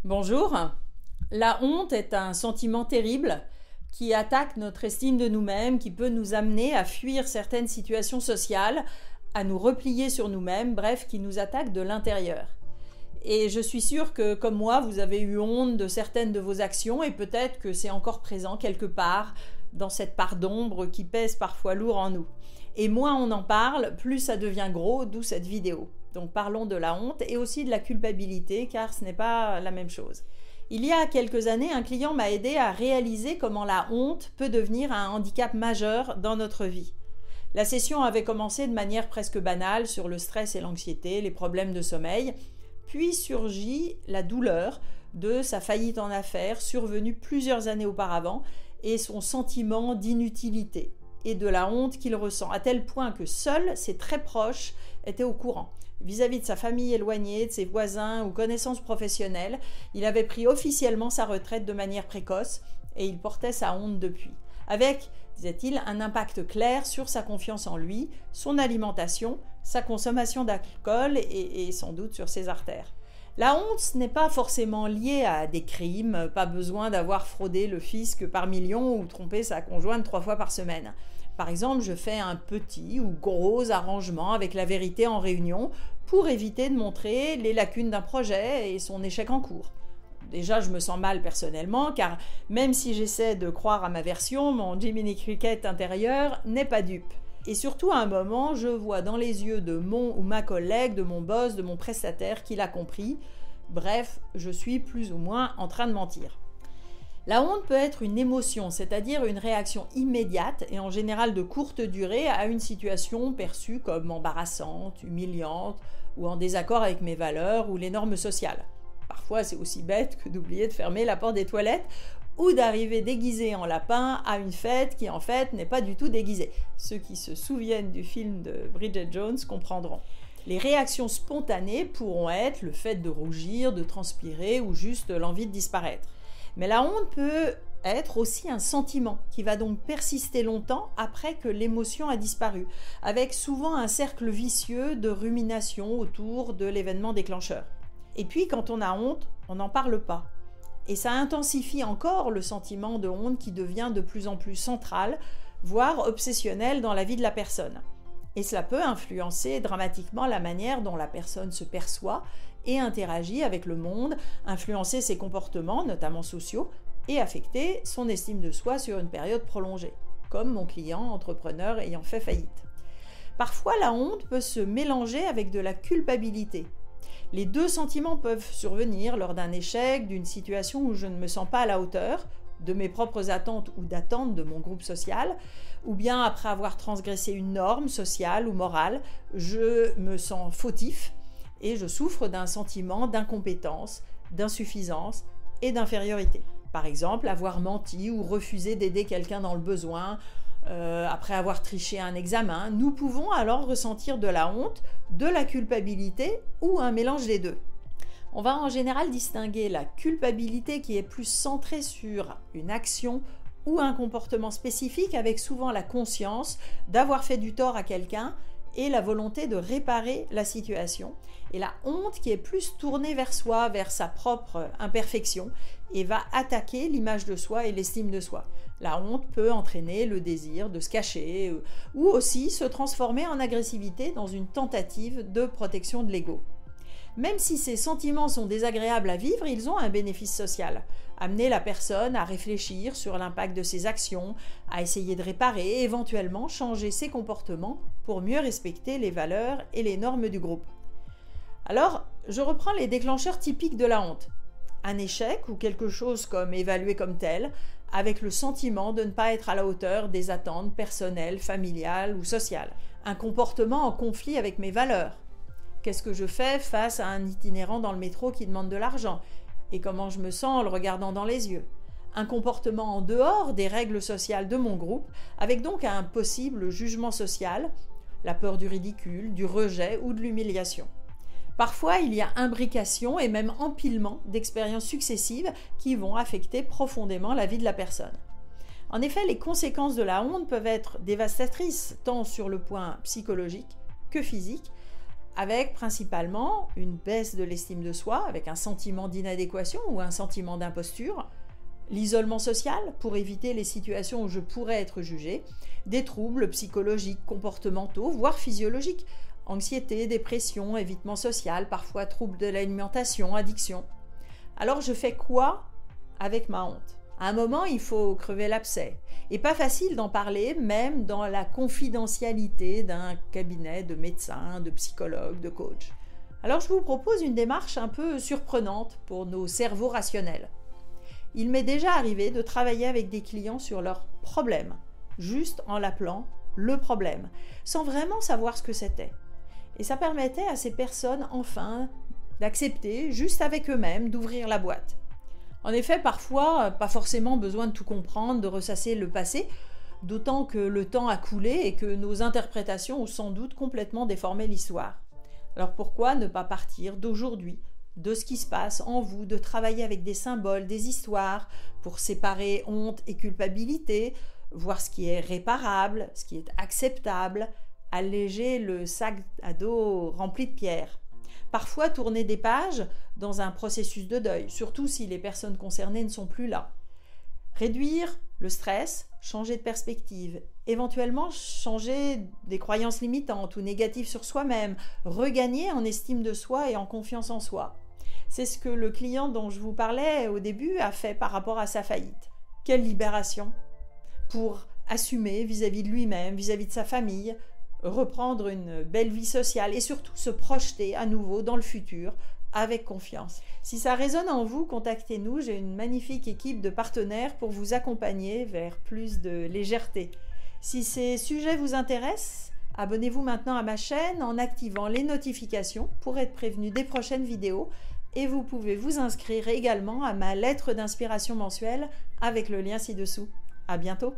Bonjour. La honte est un sentiment terrible qui attaque notre estime de nous-mêmes, qui peut nous amener à fuir certaines situations sociales, à nous replier sur nous-mêmes, bref, qui nous attaque de l'intérieur. Et je suis sûre que, comme moi, vous avez eu honte de certaines de vos actions et peut-être que c'est encore présent quelque part dans cette part d'ombre qui pèse parfois lourd en nous. Et moins on en parle, plus ça devient gros, d'où cette vidéo. Donc parlons de la honte et aussi de la culpabilité, car ce n'est pas la même chose. Il y a quelques années, un client m'a aidé à réaliser comment la honte peut devenir un handicap majeur dans notre vie. La session avait commencé de manière presque banale sur le stress et l'anxiété, les problèmes de sommeil, puis surgit la douleur de sa faillite en affaires survenue plusieurs années auparavant et son sentiment d'inutilité et de la honte qu'il ressent, à tel point que seuls ses très proches étaient au courant. Vis-à-vis de sa famille éloignée, de ses voisins ou connaissances professionnelles, il avait pris officiellement sa retraite de manière précoce et il portait sa honte depuis. Avec, disait-il, un impact clair sur sa confiance en lui, son alimentation, sa consommation d'alcool et sans doute sur ses artères. La honte, ce n'est pas forcément lié à des crimes, pas besoin d'avoir fraudé le fisc par millions ou trompé sa conjointe 3 fois par semaine. Par exemple, je fais un petit ou gros arrangement avec la vérité en réunion pour éviter de montrer les lacunes d'un projet et son échec en cours. Déjà, je me sens mal personnellement, car même si j'essaie de croire à ma version, mon Jiminy Cricket intérieur n'est pas dupe. Et surtout, à un moment, je vois dans les yeux de mon ou ma collègue, de mon boss, de mon prestataire qu'il a compris. Bref, je suis plus ou moins en train de mentir. La honte peut être une émotion, c'est-à-dire une réaction immédiate et en général de courte durée à une situation perçue comme embarrassante, humiliante ou en désaccord avec mes valeurs ou les normes sociales. Parfois, c'est aussi bête que d'oublier de fermer la porte des toilettes ou d'arriver déguisé en lapin à une fête qui en fait n'est pas du tout déguisée. Ceux qui se souviennent du film de Bridget Jones comprendront. Les réactions spontanées pourront être le fait de rougir, de transpirer ou juste l'envie de disparaître. Mais la honte peut être aussi un sentiment qui va donc persister longtemps après que l'émotion a disparu, avec souvent un cercle vicieux de rumination autour de l'événement déclencheur. Et puis quand on a honte, on n'en parle pas. Et ça intensifie encore le sentiment de honte qui devient de plus en plus central, voire obsessionnel dans la vie de la personne. Et cela peut influencer dramatiquement la manière dont la personne se perçoit et interagit avec le monde, influencer ses comportements, notamment sociaux, et affecter son estime de soi sur une période prolongée, comme mon client entrepreneur ayant fait faillite. Parfois, la honte peut se mélanger avec de la culpabilité. Les deux sentiments peuvent survenir lors d'un échec, d'une situation où je ne me sens pas à la hauteur de mes propres attentes ou d'attentes de mon groupe social, ou bien après avoir transgressé une norme sociale ou morale, je me sens fautif et je souffre d'un sentiment d'incompétence, d'insuffisance et d'infériorité. Par exemple, avoir menti ou refusé d'aider quelqu'un dans le besoin, après avoir triché un examen, nous pouvons alors ressentir de la honte, de la culpabilité ou un mélange des deux. On va en général distinguer la culpabilité qui est plus centrée sur une action ou un comportement spécifique avec souvent la conscience d'avoir fait du tort à quelqu'un et la volonté de réparer la situation. Et la honte qui est plus tournée vers soi, vers sa propre imperfection et va attaquer l'image de soi et l'estime de soi. La honte peut entraîner le désir de se cacher ou aussi se transformer en agressivité dans une tentative de protection de l'ego. Même si ces sentiments sont désagréables à vivre, ils ont un bénéfice social. Amener la personne à réfléchir sur l'impact de ses actions, à essayer de réparer et éventuellement changer ses comportements pour mieux respecter les valeurs et les normes du groupe. Alors, je reprends les déclencheurs typiques de la honte. Un échec ou quelque chose comme évalué comme tel, avec le sentiment de ne pas être à la hauteur des attentes personnelles, familiales ou sociales. Un comportement en conflit avec mes valeurs. Qu'est-ce que je fais face à un itinérant dans le métro qui demande de l'argent? Et comment je me sens en le regardant dans les yeux? Un comportement en dehors des règles sociales de mon groupe, avec donc un possible jugement social, la peur du ridicule, du rejet ou de l'humiliation. Parfois, il y a imbrication et même empilement d'expériences successives qui vont affecter profondément la vie de la personne. En effet, les conséquences de la honte peuvent être dévastatrices, tant sur le point psychologique que physique, avec principalement une baisse de l'estime de soi, avec un sentiment d'inadéquation ou un sentiment d'imposture, l'isolement social pour éviter les situations où je pourrais être jugée, des troubles psychologiques, comportementaux, voire physiologiques, anxiété, dépression, évitement social, parfois troubles de l'alimentation, addiction. Alors je fais quoi avec ma honte? À un moment, il faut crever l'abcès. Et pas facile d'en parler, même dans la confidentialité d'un cabinet de médecins, de psychologues, de coachs. Alors je vous propose une démarche un peu surprenante pour nos cerveaux rationnels. Il m'est déjà arrivé de travailler avec des clients sur leurs problèmes, juste en l'appelant le problème, sans vraiment savoir ce que c'était. Et ça permettait à ces personnes, enfin, d'accepter, juste avec eux-mêmes, d'ouvrir la boîte. En effet, parfois, pas forcément besoin de tout comprendre, de ressasser le passé, d'autant que le temps a coulé et que nos interprétations ont sans doute complètement déformé l'histoire. Alors pourquoi ne pas partir d'aujourd'hui, de ce qui se passe en vous, de travailler avec des symboles, des histoires, pour séparer honte et culpabilité, voir ce qui est réparable, ce qui est acceptable, alléger le sac à dos rempli de pierres. Parfois tourner des pages dans un processus de deuil, surtout si les personnes concernées ne sont plus là. Réduire le stress, changer de perspective, éventuellement changer des croyances limitantes ou négatives sur soi-même, regagner en estime de soi et en confiance en soi. C'est ce que le client dont je vous parlais au début a fait par rapport à sa faillite. Quelle libération pour assumer vis-à-vis de lui-même, vis-à-vis de sa famille, reprendre une belle vie sociale et surtout se projeter à nouveau dans le futur avec confiance. Si ça résonne en vous, contactez-nous, j'ai une magnifique équipe de partenaires pour vous accompagner vers plus de légèreté. Si ces sujets vous intéressent, abonnez-vous maintenant à ma chaîne en activant les notifications pour être prévenu des prochaines vidéos et vous pouvez vous inscrire également à ma lettre d'inspiration mensuelle avec le lien ci-dessous. À bientôt!